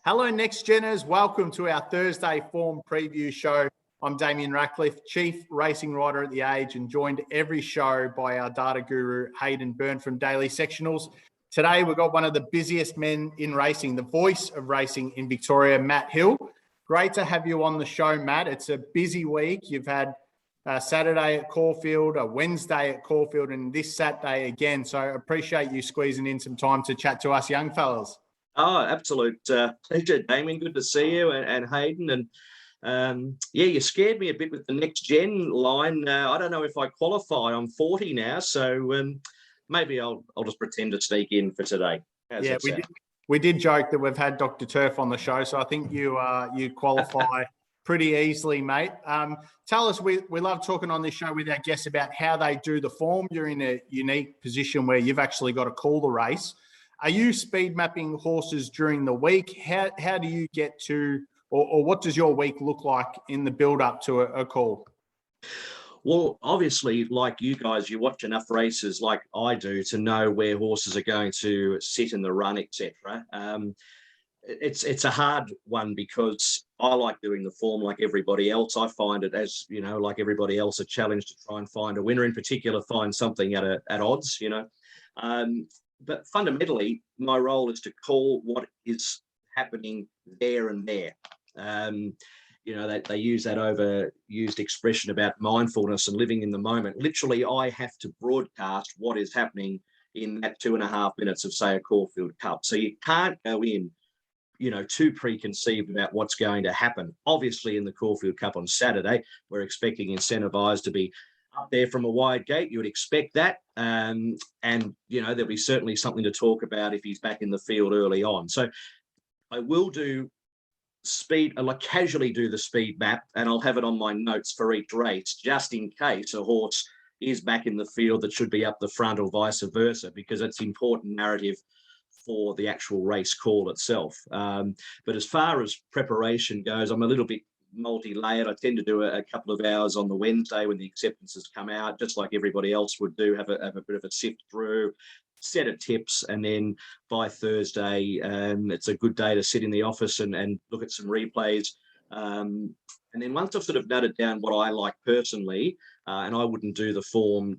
Hello, Next Geners. Welcome to our Thursday form preview show. I'm Damien Ractliffe, Chief Racing Rider at The Age, and joined every show by our data guru, Hayden, Byrne from Daily Sectionals. Today, we've got one of the busiest men in racing, the voice of racing in Victoria, Matt Hill. Great to have you on the show, Matt. It's a busy week. You've had Saturday at Caulfield, a Wednesday at Caulfield, and this Saturday again. So I appreciate you squeezing in some time to chat to us young fellas. Oh, absolute pleasure, Damien. Good to see you and Hayden. And you scared me a bit with the next gen line. I don't know if I qualify. I'm 40 now, so maybe I'll just pretend to sneak in for today. We did joke that we've had Dr. Turf on the show, so I think you qualify pretty easily, mate. Tell us, we love talking on this show with our guests about how they do the form. You're in a unique position where you've actually got to call the race. Are you speed mapping horses during the week? How do you get to, or what does your week look like in the build-up to a call? Well, obviously, like you guys, you watch enough races like I do to know where horses are going to sit in the run, etc. It's a hard one because I like doing the form like everybody else. I find it, as you know, like everybody else, a challenge to try and find a winner, in particular, find something at odds, you know. But fundamentally, my role is to call what is happening there and there. They use that overused expression about mindfulness and living in the moment. Literally, I have to broadcast what is happening in that 2.5 minutes of, say, a Caulfield Cup. So you can't go in, too preconceived about what's going to happen. Obviously, in the Caulfield Cup on Saturday, we're expecting Incentivise to be up there from a wide gate. You would expect that. And there'll be certainly something to talk about if he's back in the field early on. So I will do speed, I'll casually do the speed map, and I'll have it on my notes for each race, just in case a horse is back in the field that should be up the front or vice versa, because it's important narrative for the actual race call itself. But as far as preparation goes, I'm a little bit multi-layered. I tend to do a couple of hours on the Wednesday when the acceptances come out, just like everybody else would do, have a bit of a sift through, set of tips, and then by Thursday, it's a good day to sit in the office and look at some replays. And then once I've sort of noted down what I like personally, and I wouldn't do the form,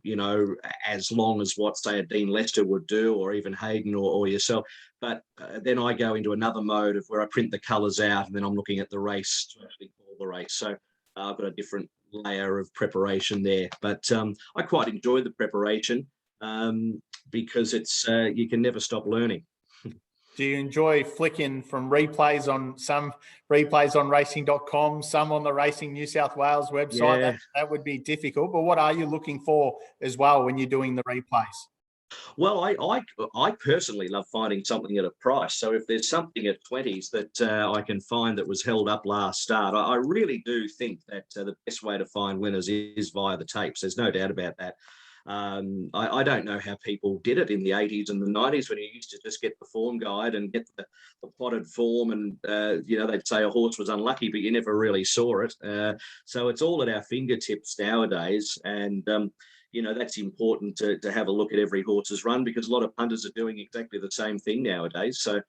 as long as what, say, a Dean Lester would do, or even Hayden or yourself. But then I go into another mode of where I print the colours out, and then I'm looking at the race to actually call the race. So I've got a different layer of preparation there. But I quite enjoy the preparation because it's you can never stop learning. Do you enjoy flicking from replays on racing.com, some on the Racing New South Wales website? Yeah. That would be difficult. But what are you looking for as well when you're doing the replays? Well, I personally love finding something at a price. So if there's something at 20s that I can find that was held up last start, I really do think that the best way to find winners is via the tapes. There's no doubt about that. I don't know how people did it in the 80s and the 90s when you used to just get the form guide and get the plotted form, and they'd say a horse was unlucky, but you never really saw it. So it's all at our fingertips nowadays, and that's important to have a look at every horse's run, because a lot of punters are doing exactly the same thing nowadays. So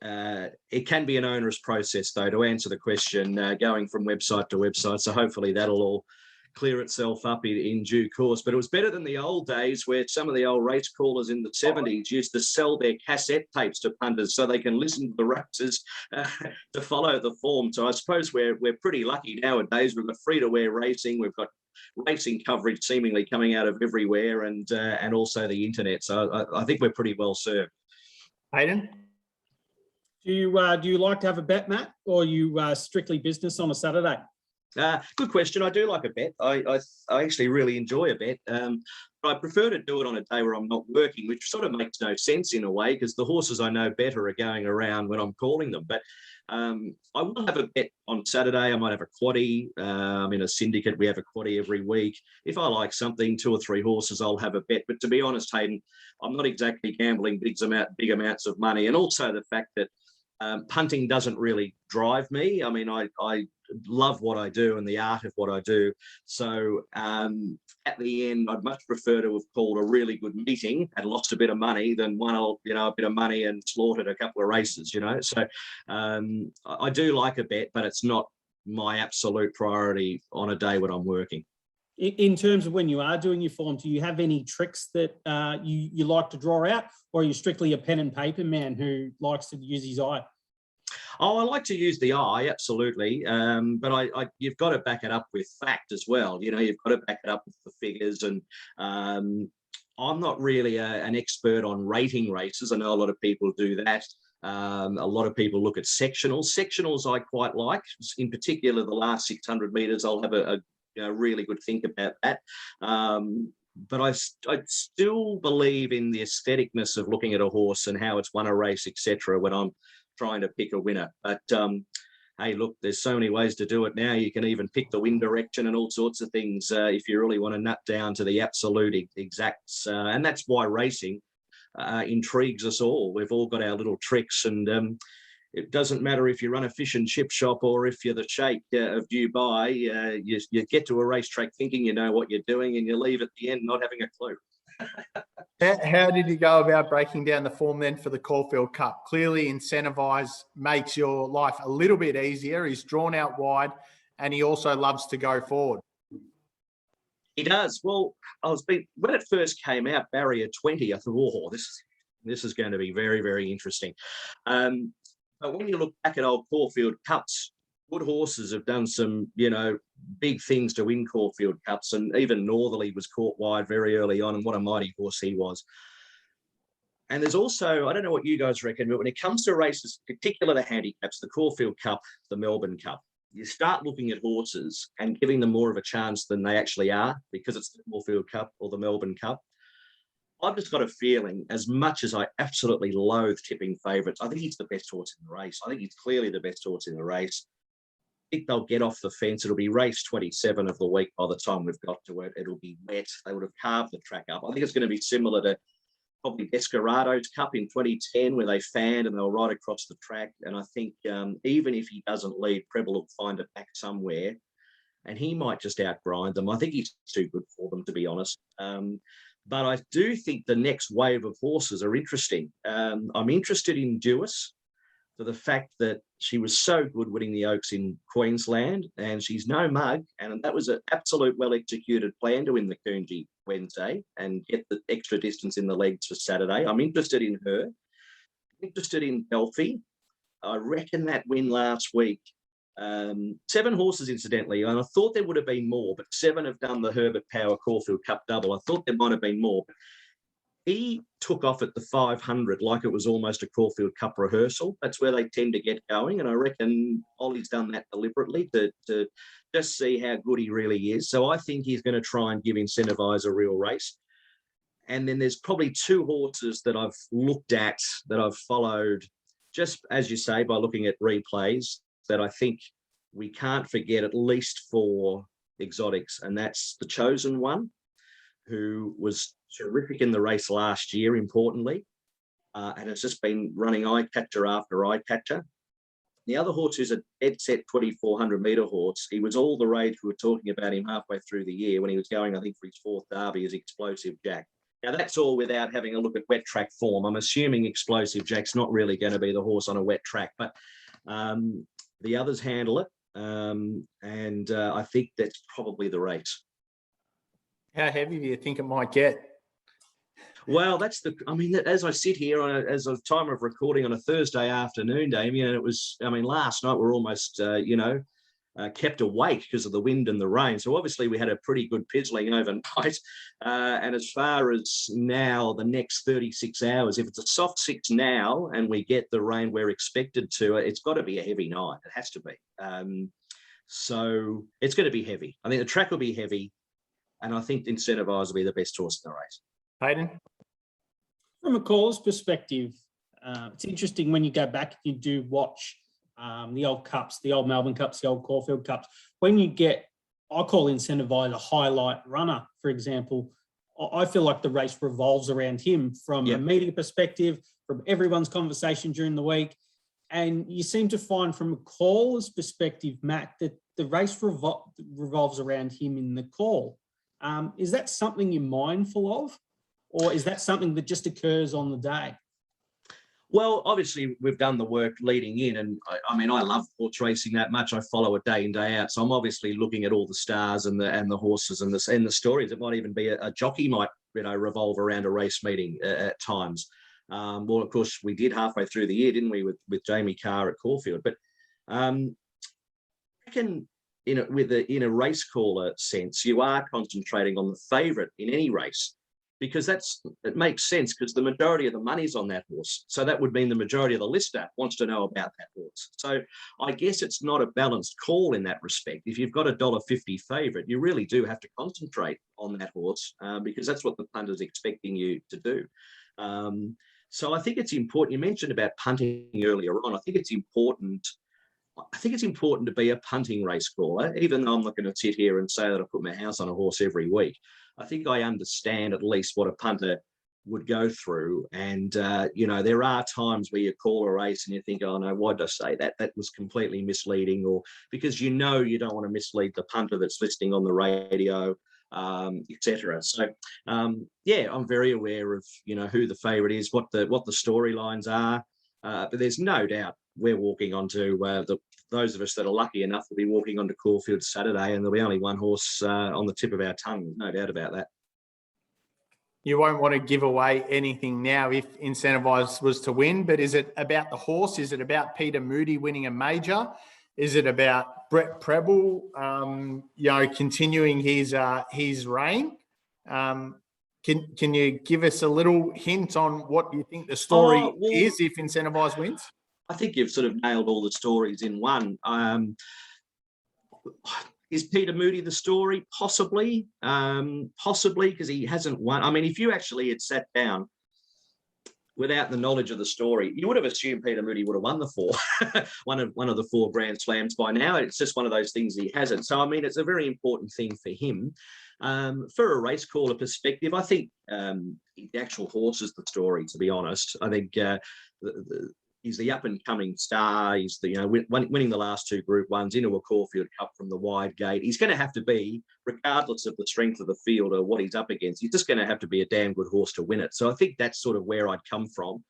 it can be an onerous process, though, to answer the question, going from website to website. So hopefully that'll all clear itself up in due course. But it was better than the old days where some of the old race callers in the 70s used to sell their cassette tapes to punters so they can listen to the races to follow the form. So I suppose we're pretty lucky nowadays. We've got free-to-wear racing. We've got racing coverage seemingly coming out of everywhere, and also the internet. So I think we're pretty well served. Hayden? Do you like to have a bet, Matt, or you strictly business on a Saturday? Good question. I do like a bet. I actually really enjoy a bet. But I prefer to do it on a day where I'm not working, which sort of makes no sense in a way, because the horses I know better are going around when I'm calling them. But I will have a bet on Saturday. I might have a quaddie. I'm in a syndicate. We have a quaddie every week. If I like something, 2 or 3 horses, I'll have a bet. But to be honest, Hayden, I'm not exactly gambling big amounts of money. And also the fact that punting doesn't really drive me. I mean, I love what I do and the art of what I do. So at the end, I'd much prefer to have called a really good meeting and lost a bit of money than won a bit of money and slaughtered a couple of races. So I do like a bet, but it's not my absolute priority on a day when I'm working. In terms of when you are doing your form, do you have any tricks that you like to draw out, or are you strictly a pen and paper man who likes to use his eye? Oh, I like to use the eye, absolutely. But you've got to back it up with fact as well. You've got to back it up with the figures. And I'm not really an expert on rating races. I know a lot of people do that. A lot of people look at sectionals. Sectionals I quite like. In particular, the last 600 metres, I'll have a really good think about that. But I still believe in the aestheticness of looking at a horse and how it's won a race, etc. when I'm trying to pick a winner. But hey, look, there's so many ways to do it now. You can even pick the wind direction and all sorts of things if you really want to nut down to the absolute exacts. And that's why racing intrigues us all. We've all got our little tricks, and it doesn't matter if you run a fish and chip shop or if you're the sheikh of Dubai. You get to a racetrack thinking you know what you're doing, and you leave at the end not having a clue. How did you go about breaking down the form then for the Caulfield Cup? Clearly, Incentivise makes your life a little bit easier. He's drawn out wide, and he also loves to go forward. He does. Well, when it first came out, barrier 20, I thought, oh, this is going to be very, very interesting. But when you look back at old Caulfield Cups, good horses have done some, big things to win Caulfield Cups. And even Northerly was caught wide very early on, and what a mighty horse he was. And there's also, I don't know what you guys reckon, but when it comes to races, particularly the handicaps, the Caulfield Cup, the Melbourne Cup, you start looking at horses and giving them more of a chance than they actually are because it's the Caulfield Cup or the Melbourne Cup. I've just got a feeling, as much as I absolutely loathe tipping favourites, I think he's the best horse in the race. I think he's clearly the best horse in the race. I think they'll get off the fence. It'll be race 27 of the week by the time we've got to it. It'll be wet. They would have carved the track up. I think it's going to be similar to probably Desperado's Cup in 2010, where they fanned and they were right across the track. And I think even if he doesn't lead, Preble will find it back somewhere, and he might just outgrind them. I think he's too good for them, to be honest. But I do think the next wave of horses are interesting. I'm interested in Duis for the fact that she was so good winning the Oaks in Queensland, and she's no mug. And that was an absolute well-executed plan to win the Coonji Wednesday and get the extra distance in the legs for Saturday. I'm interested in her. Interested in Belfie. I reckon that win last week. 7 horses, incidentally, and I thought there would have been more, but 7 have done the Herbert Power Caulfield Cup double. I thought there might have been more. He took off at the 500 like it was almost a Caulfield Cup rehearsal. That's where they tend to get going, and I reckon Ollie's done that deliberately to just see how good he really is. So I think he's going to try and give Incentivise a real race. And then there's probably 2 horses that I've looked at, that I've followed, just as you say, by looking at replays, that I think we can't forget, at least for exotics, and that's the Chosen One, who was terrific in the race last year, importantly, and has just been running eye catcher after eye catcher. The other horse who's a dead set 2,400 metre horse, he was all the rage. We were talking about him halfway through the year when he was going, I think, for his 4th derby, as Explosive Jack. Now, that's all without having a look at wet track form. I'm assuming Explosive Jack's not really going to be the horse on a wet track, but the others handle it, and I think that's probably the race. How heavy do you think it might get? Well, as I sit here as a time of recording on a Thursday afternoon, Damien, it was, last night we're almost, kept awake because of the wind and the rain. So obviously we had a pretty good pizzling overnight. And as far as now, the next 36 hours, if it's a soft 6 now and we get the rain we're expected to, it's got to be a heavy night. It has to be. So it's going to be heavy. I think the track will be heavy, and I think Incentivise will be the best horse in the race. Hayden? From a caller's perspective, it's interesting when you go back and you do watch the old Cups, the old Melbourne Cups, the old Caulfield Cups. When you get, I call Incentivise a highlight runner, for example, I feel like the race revolves around him from a media perspective, from everyone's conversation during the week. And you seem to find from a caller's perspective, Matt, that the race revolves around him in the call. Is that something you're mindful of, or is that something that just occurs on the day? Well, obviously, we've done the work leading in, and I mean, I love horse racing that much. I follow it day in, day out. So I'm obviously looking at all the stars and the horses and the stories. It might even be a jockey might revolve around a race meeting at times. Well, of course, we did halfway through the year, didn't we, with Jamie Carr at Caulfield? But I reckon in a race caller sense, you are concentrating on the favourite in any race, because it makes sense, because the majority of the money's on that horse. So that would mean the majority of the lister wants to know about that horse. So I guess it's not a balanced call in that respect. If you've got a $1.50 favourite, you really do have to concentrate on that horse, because that's what the punter's expecting you to do. So I think it's important. You mentioned about punting earlier on. I think it's important to be a punting race caller, even though I'm not going to sit here and say that I put my house on a horse every week. I think I understand at least what a punter would go through. And, there are times where you call a race and you think, oh, no, why did I say that? That was completely misleading, or because you don't want to mislead the punter that's listening on the radio, etc. So, I'm very aware of, who the favourite is, what the storylines are. But there's no doubt we're walking onto those of us that are lucky enough to be walking onto Caulfield Saturday, and there'll be only one horse on the tip of our tongue. No doubt about that. You won't want to give away anything now if Incentivise was to win, but is it about the horse? Is it about Peter Moody winning a major? Is it about Brett Preble, continuing his reign? Can you give us a little hint on what you think the story is if Incentivise wins? I think you've sort of nailed all the stories in one. Is Peter Moody the story? Possibly, because he hasn't won. I mean, if you actually had sat down without the knowledge of the story, you would have assumed Peter Moody would have won the one of the 4 Grand Slams by now. It's just one of those things he hasn't. So, I mean, it's a very important thing for him. For a race caller perspective, I think the actual horse is the story, to be honest. I think he's the up-and-coming star. He's winning the last 2 Group 1s into a Caulfield Cup from the wide gate. He's going to have to be, regardless of the strength of the field or what he's up against, he's just going to have to be a damn good horse to win it. So I think that's sort of where I'd come from.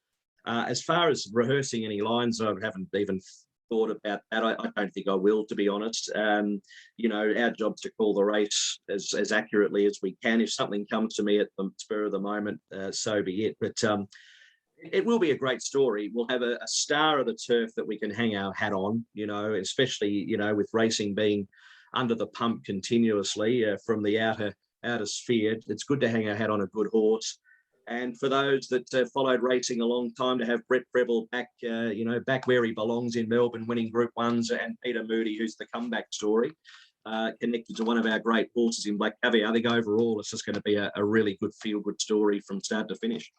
As far as rehearsing any lines, I haven't even thought about that. I don't think I will, to be honest. Our job's to call the race as accurately as we can. If something comes to me at the spur of the moment, so be it. But it will be a great story. We'll have a star of the turf that we can hang our hat on, especially, with racing being under the pump continuously from the outer sphere. It's good to hang our hat on a good horse. And for those that followed racing a long time, to have Brett Preble back, back where he belongs in Melbourne, winning Group 1s, and Peter Moody, who's the comeback story, connected to one of our great horses in Black Caviar. I think overall it's just going to be a really good feel-good story from start to finish.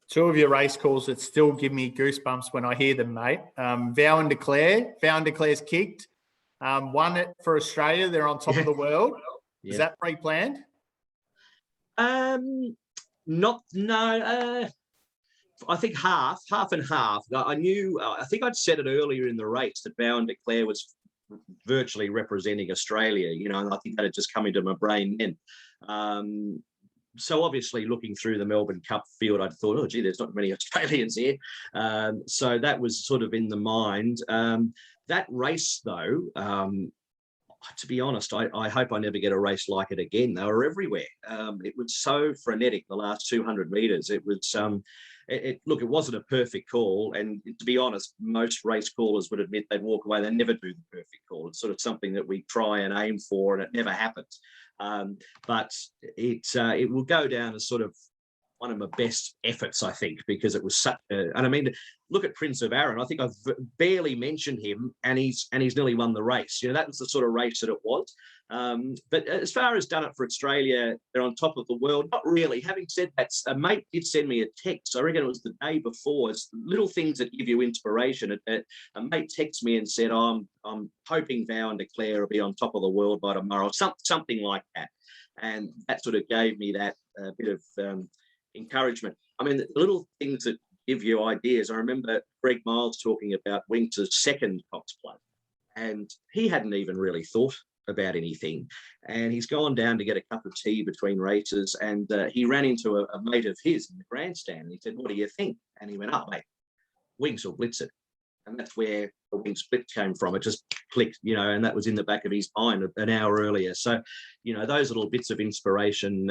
2 of your race calls that still give me goosebumps when I hear them, mate. Vow and Declare. Vow and Declare's kicked. Won it for Australia. They're on top of the world. Yeah. Is that pre-planned? No. I think half and half. I think I'd said it earlier in the race that Vow and Declare was virtually representing Australia, and I think that had just come into my brain then. So obviously looking through the Melbourne Cup field, I thought, oh, gee, there's not many Australians here. So that was sort of in the mind. That race, though, to be honest, I hope I never get a race like it again. They were everywhere. It was so frenetic, the last 200 metres. It was, it wasn't a perfect call. And to be honest, most race callers would admit they'd walk away. They never do the perfect call. It's sort of something that we try and aim for, and it never happens. But it will go down as sort of one of my best efforts, I think, because it was such a, and I mean, look at Prince of Arran. I think I've barely mentioned him, and he's nearly won the race. That was the sort of race that it was. But as far as done it for Australia, they're on top of the world. Not really. Having said that, a mate did send me a text. I reckon it was the day before. It's little things that give you inspiration. A mate texted me and said, oh, I'm hoping Vow and Declare will be on top of the world by tomorrow, something like that. And that sort of gave me that bit of encouragement. I mean, the little things that give you ideas. I remember Greg Miles talking about Winks's second Cox Plate, and he hadn't even really thought about anything. And he's gone down to get a cup of tea between races, and he ran into a mate of his in the grandstand. And he said, "What do you think?" And he went, "Oh, mate, wings will blitz it." And that's where the wing split came from. It just clicked, and that was in the back of his mind an hour earlier. So, those little bits of inspiration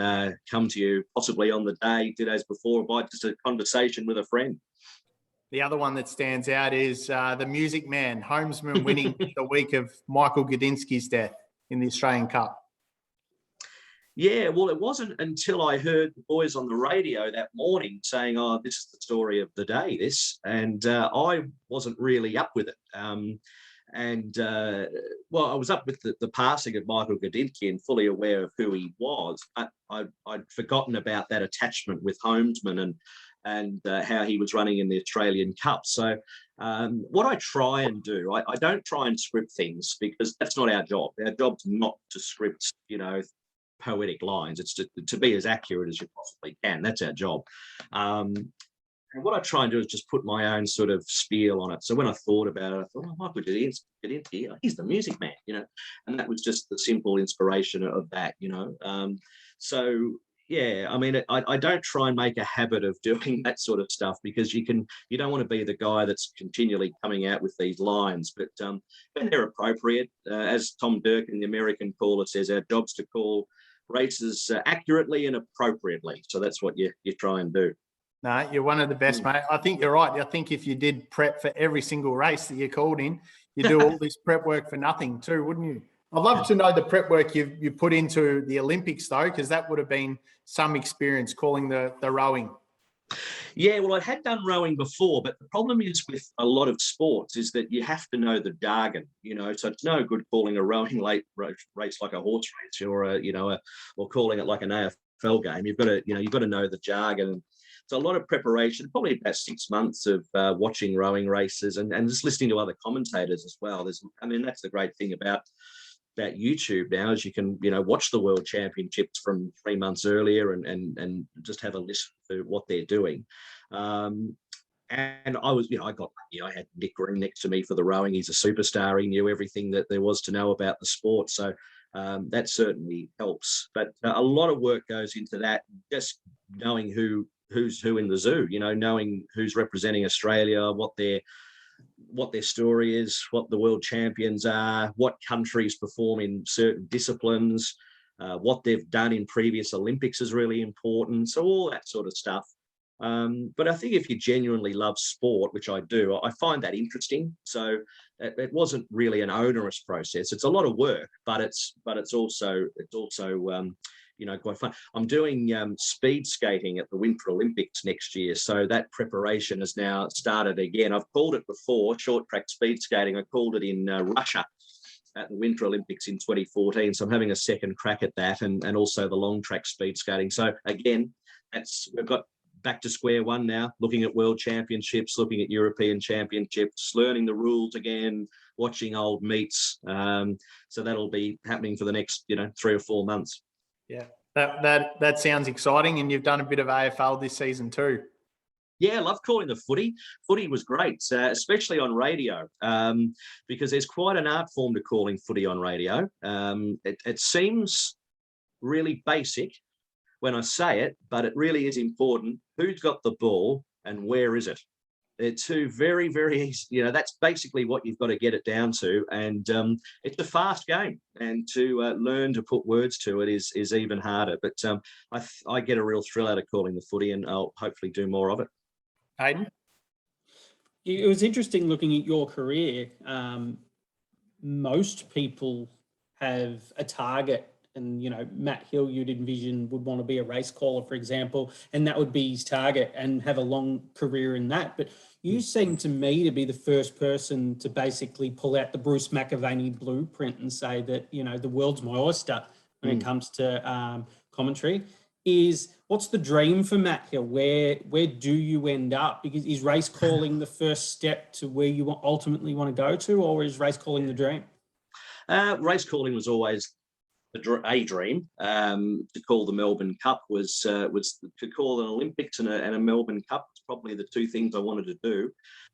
come to you possibly on the day, 2 days before, by just a conversation with a friend. The other one that stands out is the Music Man, Homesman, winning the week of Michael Gudinski's death in the Australian Cup. Yeah, well, it wasn't until I heard the boys on the radio that morning saying, "Oh, this is the story of the day, this," and I wasn't really up with it. Well, I was up with the passing of Michael Gudinski and fully aware of who he was, but I'd forgotten about that attachment with Homesman and how he was running in the Australian Cup. So what I try and do, I don't try and script things, because that's not our job. Our job's not to script, poetic lines. It's to be as accurate as you possibly can. That's our job. And what I try and do is just put my own sort of spiel on it. So when I thought about it, I thought, "Oh, Michael Gudinski, he's the Music Man," and that was just the simple inspiration of that, So yeah, I mean, I don't try and make a habit of doing that sort of stuff, because you don't want to be the guy that's continually coming out with these lines. But when they're appropriate, as Tom Durkin, the American caller, says, our job's to call races accurately and appropriately. So that's what you try and do. No, you're one of the best, mate. I think you're right. I think if you did prep for every single race that you're called in, you do all this prep work for nothing too, wouldn't you? I'd love to know the prep work you put into the Olympics, though, because that would have been some experience calling the rowing. Yeah, well, I had done rowing before, but the problem is with a lot of sports is that you have to know the jargon, so it's no good calling a rowing late race like a horse race, or or calling it like an AFL game. You've got to know the jargon. So a lot of preparation, probably about 6 months of watching rowing races and just listening to other commentators as well. That's the great thing about YouTube now, is you can watch the World Championships from 3 months earlier and just have a listen to what they're doing. And I was, I got lucky. I had Nick Green next to me for the rowing. He's a superstar. He knew everything that there was to know about the sport. So that certainly helps. But a lot of work goes into that, just knowing who's who in the zoo, knowing who's representing Australia, what their story is, what the world champions are, what countries perform in certain disciplines, what they've done in previous Olympics is really important. So all that sort of stuff. But I think if you genuinely love sport, which I do, I find that interesting. So it wasn't really an onerous process. It's a lot of work, but it's also quite fun. I'm doing speed skating at the Winter Olympics next year, so that preparation has now started again. I've called it before, short track speed skating. I called it in Russia at the Winter Olympics in 2014, so I'm having a second crack at that, and also the long track speed skating. So again, we've got back to square one now, looking at World Championships, looking at European Championships, learning the rules again, watching old meets. So that'll be happening for the next 3 or 4 months. Yeah, that sounds exciting, and you've done a bit of AFL this season too. Yeah, I love calling the footy. Footy was great, especially on radio, because there's quite an art form to calling footy on radio. It seems really basic when I say it, but it really is important. Who's got the ball and where is it? They're two very, very easy. That's basically what you've got to get it down to. And it's a fast game. And to learn to put words to it is even harder. But I get a real thrill out of calling the footy, and I'll hopefully do more of it. Hayden? It was interesting looking at your career. Most people have a target. And, Matt Hill, you'd envision, would want to be a race caller, for example, and that would be his target and have a long career in that. But you seem to me to be the first person to basically pull out the Bruce McAvaney blueprint and say that, the world's my oyster when it comes to commentary. What's the dream for Matt Hill? Where do you end up? Because is race calling the first step to where you ultimately want to go to, or is race calling the dream? Race calling was always a dream. To call the Melbourne Cup was to call an Olympics and a Melbourne Cup. probably the two things I wanted to do.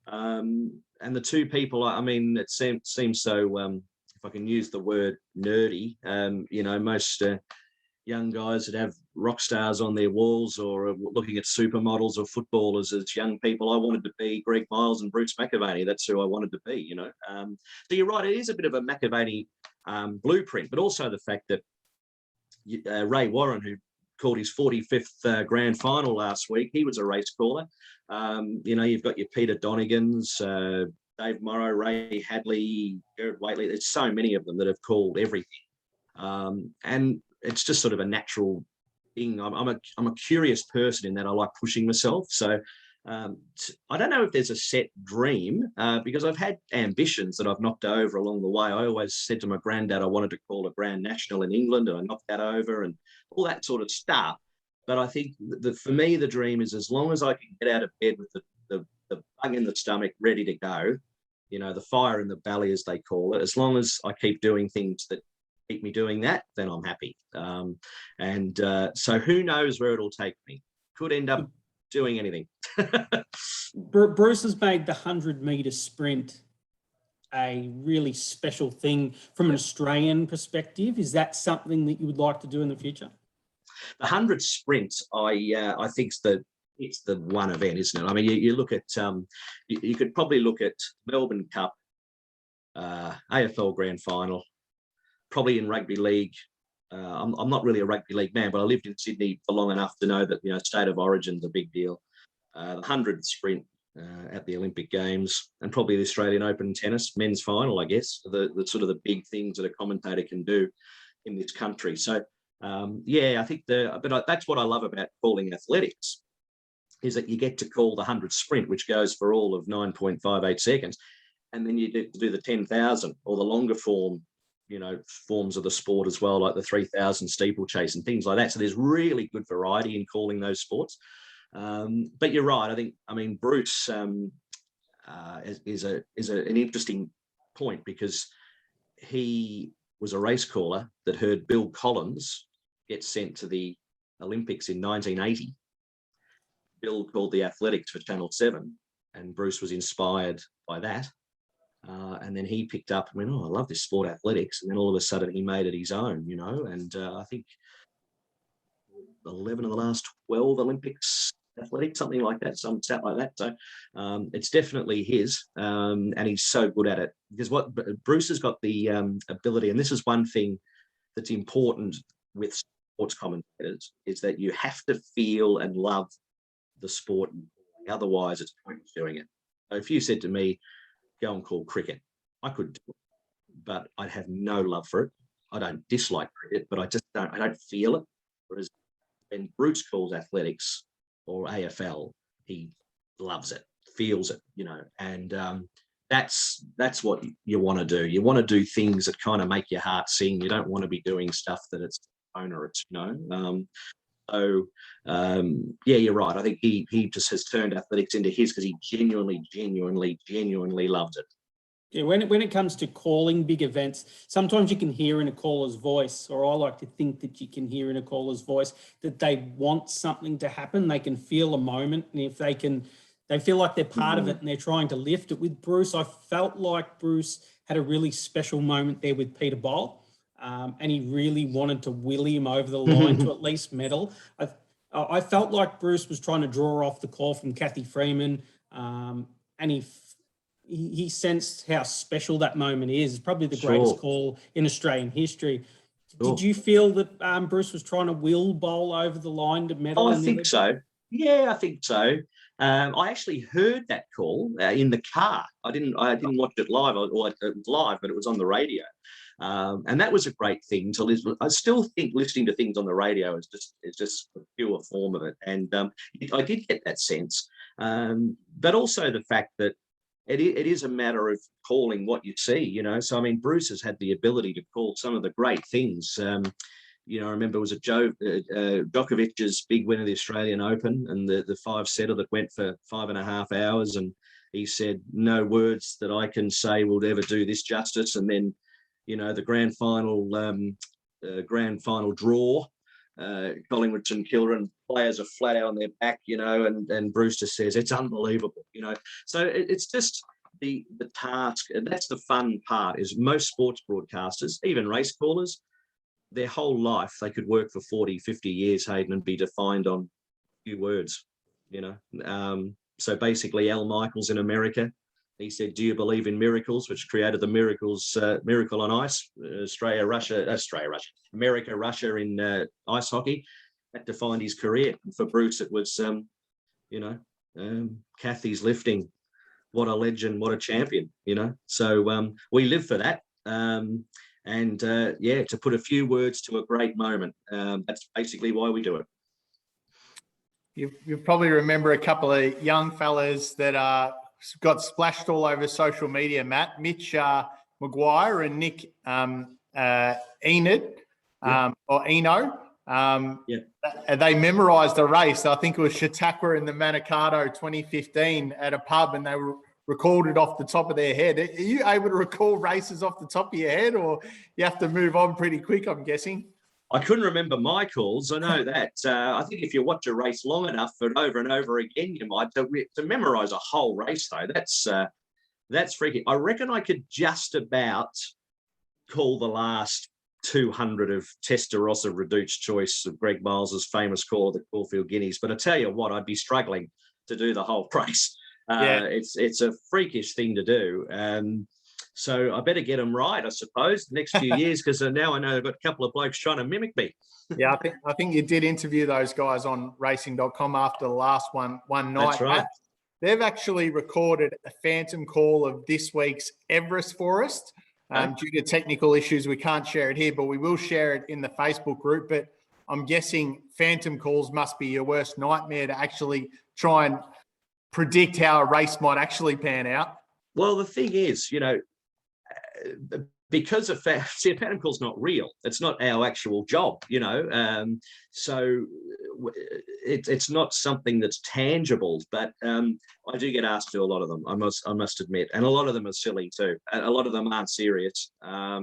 And the two people, I mean, it seems so, if I can use the word nerdy, most young guys that have rock stars on their walls or are looking at supermodels or footballers as young people. I wanted to be Greg Miles and Bruce McAvaney. That's who I wanted to be, So you're right, it is a bit of a McAvaney blueprint, but also the fact that Ray Warren, who called his 45th grand final last week, he was a race caller. You've got your Peter Donegans, Dave Morrow, Ray Hadley, Gerard Whateley. There's so many of them that have called everything. And it's just sort of a natural thing. I'm a curious person in that I like pushing myself. So I don't know if there's a set dream because I've had ambitions that I've knocked over along the way. I always said to my granddad I wanted to call a Grand National in England, and I knocked that over and all that sort of stuff. But I think for me, the dream is as long as I can get out of bed with the bug in the stomach ready to go, the fire in the belly, as they call it, as long as I keep doing things that keep me doing that, then I'm happy. So who knows where it'll take me? Could end up doing anything. Bruce has made the 100-metre sprint a really special thing from an Australian perspective. Is that something that you would like to do in the future? The 100 sprint, I think it's the one event, isn't it? I mean, you look at, you could probably look at Melbourne Cup, AFL Grand Final, probably in rugby league. I'm not really a rugby league man, but I lived in Sydney for long enough to know that, state of origin's a big deal. The 100 sprint at the Olympic Games, and probably the Australian Open tennis men's final, I guess, the sort of the big things that a commentator can do in this country. So, I think that's what I love about calling athletics, is that you get to call the 100 sprint, which goes for all of 9.58 seconds. And then you do the 10,000 or the longer form, forms of the sport as well, like the 3,000 steeplechase and things like that. So there's really good variety in calling those sports. But you're right. I mean, Bruce is an interesting point because he was a race caller that heard Bill Collins get sent to the Olympics in 1980. Bill called the athletics for Channel 7, and Bruce was inspired by that. And then he picked up and went, I love this sport, athletics. And then all of a sudden he made it his own, and I think 11 of the last 12 Olympics athletics, something like that, some stat like that. So it's definitely his, and he's so good at it. Because what Bruce has got the ability, and this is one thing that's important with sports commentators, is that you have to feel and love the sport. Otherwise, it's pointless doing it. So if you said to me, go and call cricket, I could do it, but I'd have no love for it. I don't dislike cricket, but I don't feel it. Whereas when Bruce calls athletics or AFL, he loves it, feels it, and that's what you want to do. You want to do things that kind of make your heart sing. You don't want to be doing stuff that it's onerous, So you're right. I think he just has turned athletics into his because he genuinely loves it. Yeah, when it comes to calling big events, sometimes you can hear in a caller's voice, or I like to think that you can hear in a caller's voice that they want something to happen. They can feel a moment, and if they feel like they're part of it and they're trying to lift it. With Bruce, I felt like Bruce had a really special moment there with Peter Boll. And he really wanted to will him over the line to at least medal. I felt like Bruce was trying to draw off the call from Kathy Freeman, and he sensed how special that moment is. It's probably the greatest call in Australian history. Did you feel that Bruce was trying to will Bowl over the line to medal? I think so. Yeah, I think so. I actually heard that call in the car. I didn't watch it live, or it was live, but it was on the radio. And that was a great thing to listen. I still think listening to things on the radio is just a pure form of it. And I did get that sense. But also the fact that it is a matter of calling what you see, So, I mean, Bruce has had the ability to call some of the great things. I remember it was Djokovic's big win of the Australian Open, and the 5-setter that went for 5.5 hours. And he said, no words that I can say will ever do this justice. And then, the grand final draw Collingwood and Kilburn players are flat out on their back, and Brewster says it's unbelievable, So it's just the task, and that's the fun part, is most sports broadcasters, even race callers, their whole life, they could work for 40, 50 years, Hayden, and be defined on a few words, So basically, Al Michaels in America, he said, "Do you believe in miracles?" which created the Miracle on Ice, America, Russia in ice hockey. That defined his career. And for Bruce, it was, Kathy's lifting. What a legend, what a champion, So we live for that. To put a few words to a great moment. That's basically why we do it. You probably remember a couple of young fellas that got splashed all over social media, Matt. Mitch Maguire and Nick Enid, or Eno. They memorised the race. I think it was Chautauqua in the Manikato 2015 at a pub, and they were recalled it off the top of their head. Are you able to recall races off the top of your head, or you have to move on pretty quick, I'm guessing? I couldn't remember my calls. I know that. I think if you watch a race long enough and over again, you might. To memorise a whole race, though, that's freaky. I reckon I could just about call the last 200 of Testarossa Reduced Choice of Greg Miles's famous call of the Caulfield Guineas. But I tell you what, I'd be struggling to do the whole race. It's a freakish thing to do. So I better get them right, I suppose, the next few years, because now I know I've got a couple of blokes trying to mimic me. Yeah, I think you did interview those guys on racing.com after the last one night. That's right. They've actually recorded a phantom call of this week's Everest Forest. Due to technical issues, we can't share it here, but we will share it in the Facebook group. But I'm guessing phantom calls must be your worst nightmare to actually try and predict how a race might actually pan out. Well, the thing is, because a phantom call's not real. It's not our actual job, so it's not something that's tangible. But I do get asked to do a lot of them. I must admit, and a lot of them are silly too. A lot of them aren't serious. They're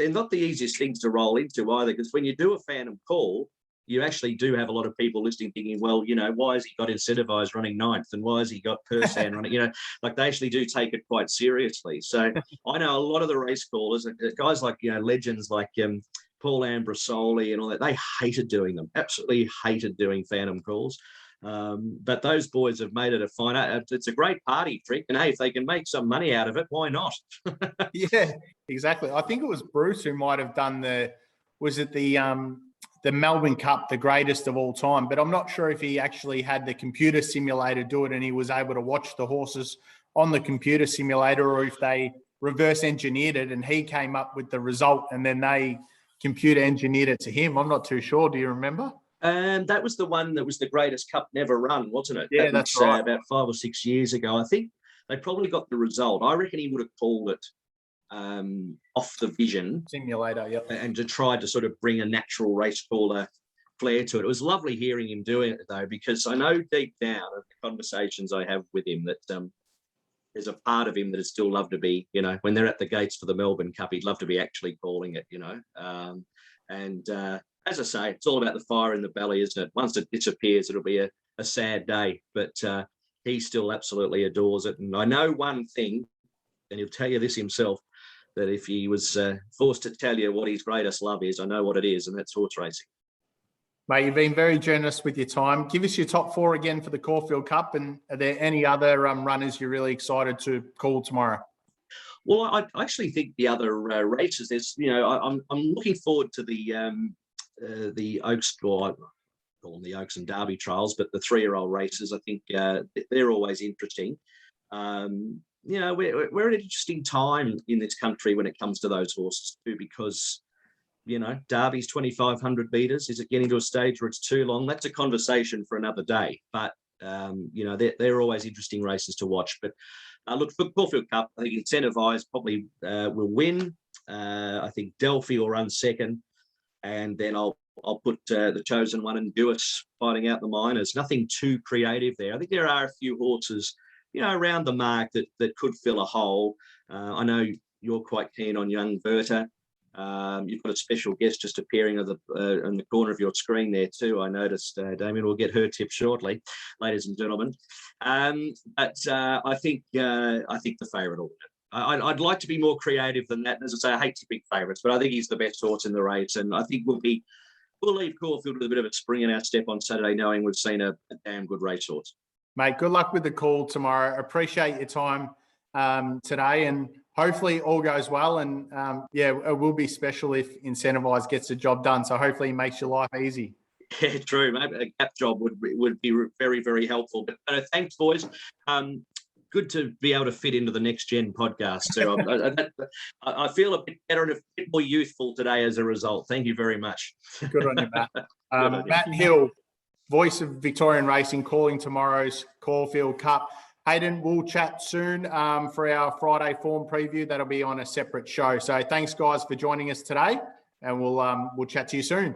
not the easiest things to roll into either, because when you do a phantom call, you actually do have a lot of people listening thinking, well, why has he got Incentivized running 9th, and why has he got Persan running, like they actually do take it quite seriously. So I know a lot of the race callers, guys like, legends like Paul Ambrosoli and all that, they hated doing them, absolutely hated doing phantom calls. But those boys have made it a fine. It's a great party trick, and hey, if they can make some money out of it, why not? Yeah, exactly. I think it was Bruce who might have done the Melbourne Cup, the greatest of all time, but I'm not sure if he actually had the computer simulator do it and he was able to watch the horses on the computer simulator, or if they reverse engineered it and he came up with the result and then they computer engineered it to him. I'm not too sure. Do you remember? That was the one that was the greatest cup never run, wasn't it? Yeah, that's right. About 5 or 6 years ago. I think they probably got the result. I reckon he would have called it off the vision simulator, and to try to sort of bring a natural race caller flair to it. It was lovely hearing him doing it, though, because I know deep down of the conversations I have with him that there's a part of him that would still love to be, when they're at the gates for the Melbourne Cup, he'd love to be actually calling it, as I say, it's all about the fire in the belly, isn't it? Once it disappears, it'll be a sad day, but he still absolutely adores it. And I know one thing, and he'll tell you this himself, that if he was forced to tell you what his greatest love is, I know what it is, and that's horse racing. Mate, you've been very generous with your time. Give us your top 4 again for the Caulfield Cup, and are there any other runners you're really excited to call tomorrow? Well, I actually think the other races, there's, I'm looking forward to the Oaks, or I call them the Oaks and Derby trials, but the 3-year-old races, I think they're always interesting. We're at an interesting time in this country when it comes to those horses too, because, Derby's 2,500 metres. Is it getting to a stage where it's too long? That's a conversation for another day. But, they're always interesting races to watch. But look, for Caulfield Cup, I think Incentivized probably will win. I think Delphi will run second. And then I'll put the Chosen One and Duis fighting out the minors. Nothing too creative there. I think there are a few horses around the mark that could fill a hole. I know you're quite keen on young Berta. You've got a special guest just appearing in the corner of your screen there too. I noticed, Damien. We'll get her tip shortly, ladies and gentlemen. But I think the favourite will win. I'd like to be more creative than that. As I say, I hate to pick favourites, but I think he's the best horse in the race, and I think we'll leave Caulfield with a bit of a spring in our step on Saturday, knowing we've seen a damn good racehorse. Mate, good luck with the call tomorrow. Appreciate your time today, and hopefully all goes well. And it will be special if Incentivise gets the job done. So hopefully it makes your life easy. Yeah, true. Maybe a gap job would be very, very helpful. But thanks, boys. Good to be able to fit into the Next Gen podcast. So I feel a bit better and a bit more youthful today as a result. Thank you very much. Good on you, Matt. Matt Hill, voice of Victorian racing, calling tomorrow's Caulfield Cup. Hayden, we'll chat soon for our Friday form preview. That'll be on a separate show. So thanks, guys, for joining us today, and we'll chat to you soon.